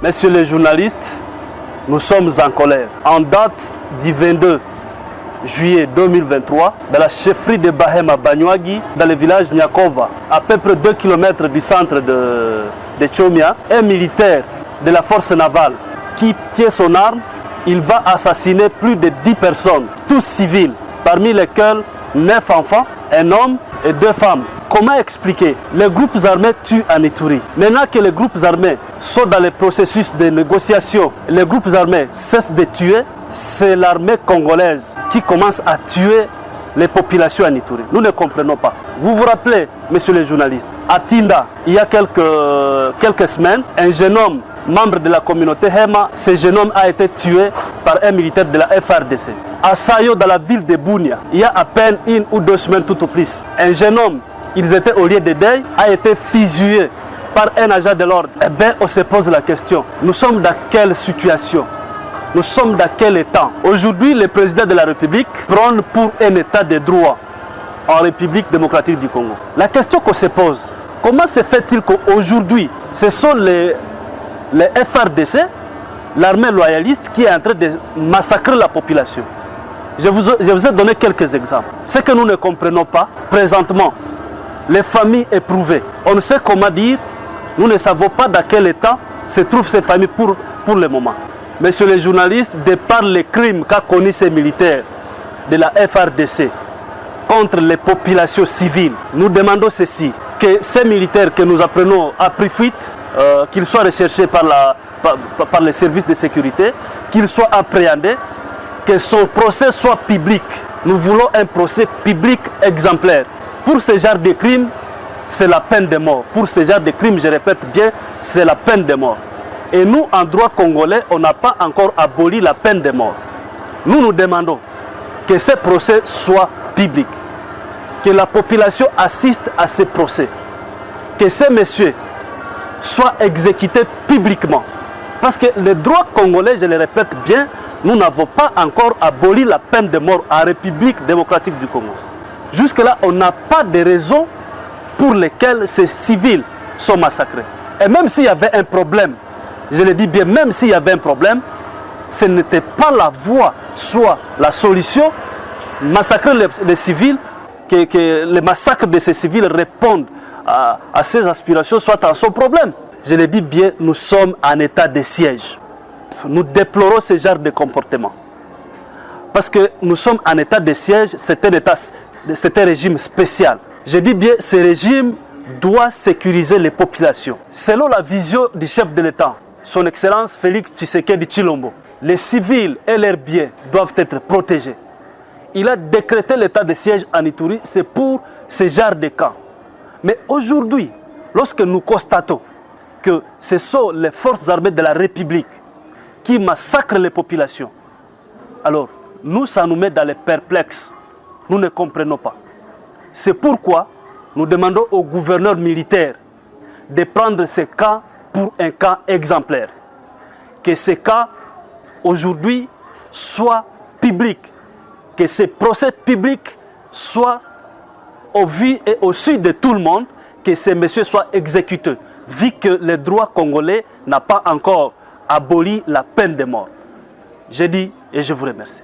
Messieurs les journalistes, nous sommes en colère. En date du 22 juillet 2023, dans la chefferie de Bahema Banyuagi, dans le village Nyakova, à peu près 2 km du centre de Chomia, un militaire de la force navale qui tient son arme, il va assassiner plus de 10 personnes, tous civils, parmi lesquels 9 enfants, un homme et 2 femmes. Comment expliquer? Les groupes armés tuent en Ituri. Maintenant que les groupes armés sont dans le processus de négociation, les groupes armés cessent de tuer, c'est l'armée congolaise qui commence à tuer les populations en Ituri. Nous ne comprenons pas. Vous vous rappelez, messieurs les journalistes, à Tinda, il y a quelques semaines, un jeune homme, membre de la communauté Hema, ce jeune homme a été tué par un militaire de la FRDC. À Sayo, dans la ville de Bunia, il y a à peine 1 ou 2 semaines tout au plus, un jeune homme, ils étaient au lieu de deuil, a été fusillé par un agent de l'ordre. Eh bien, on se pose la question, nous sommes dans quelle situation? Nous sommes dans quel état? Aujourd'hui, le président de la République prône pour un état de droit en République démocratique du Congo. La question qu'on se pose, comment se fait-il qu'aujourd'hui, ce sont les FRDC, l'armée loyaliste, qui est en train de massacrer la population? Je vous ai donné quelques exemples. Ce que nous ne comprenons pas, présentement, les familles éprouvées, on ne sait comment dire, nous ne savons pas dans quel état se trouvent ces familles pour le moment. Messieurs les journalistes, de par les crimes qu'a connus ces militaires de la FRDC contre les populations civiles, nous demandons ceci, que ces militaires que nous apprenons à pris fuite, qu'ils soient recherchés par les services de sécurité, qu'ils soient appréhendés, que son procès soit public. Nous voulons un procès public exemplaire. Pour ce genre de crimes, c'est la peine de mort. Pour ce genre de crimes, je répète bien, c'est la peine de mort. Et nous, en droit congolais, on n'a pas encore aboli la peine de mort. Nous demandons que ce procès soit public, que la population assiste à ce procès, que ces messieurs soient exécutés publiquement. Parce que le droit congolais, je le répète bien, nous n'avons pas encore aboli la peine de mort en République démocratique du Congo. Jusque-là, on n'a pas de raison pour lesquelles ces civils sont massacrés. Et même s'il y avait un problème, je le dis bien, même s'il y avait un problème, ce n'était pas la voie, soit la solution, massacrer les civils, que les massacres de ces civils répondent à ses aspirations, soit à son problème. Je le dis bien, nous sommes en état de siège. Nous déplorons ce genre de comportement. Parce que nous sommes en état de siège, c'est un régime spécial. Je dis bien, ce régime doit sécuriser les populations. Selon la vision du chef de l'État, son Excellence Félix Tshisekedi Tshilombo, les civils et leurs biens doivent être protégés. Il a décrété l'état de siège en Ituri, c'est pour ce genre de cas. Mais aujourd'hui, lorsque nous constatons que ce sont les forces armées de la République qui massacrent les populations, alors nous, ça nous met dans les perplexes. Nous ne comprenons pas. C'est pourquoi nous demandons au gouverneur militaire de prendre ces cas pour un cas exemplaire. Que ces cas, aujourd'hui, soient publics. Que ces procès publics soient au vu et au su de tout le monde, que ces messieurs soient exécutés, vu que le droit congolais n'a pas encore aboli la peine de mort. Je dis et je vous remercie.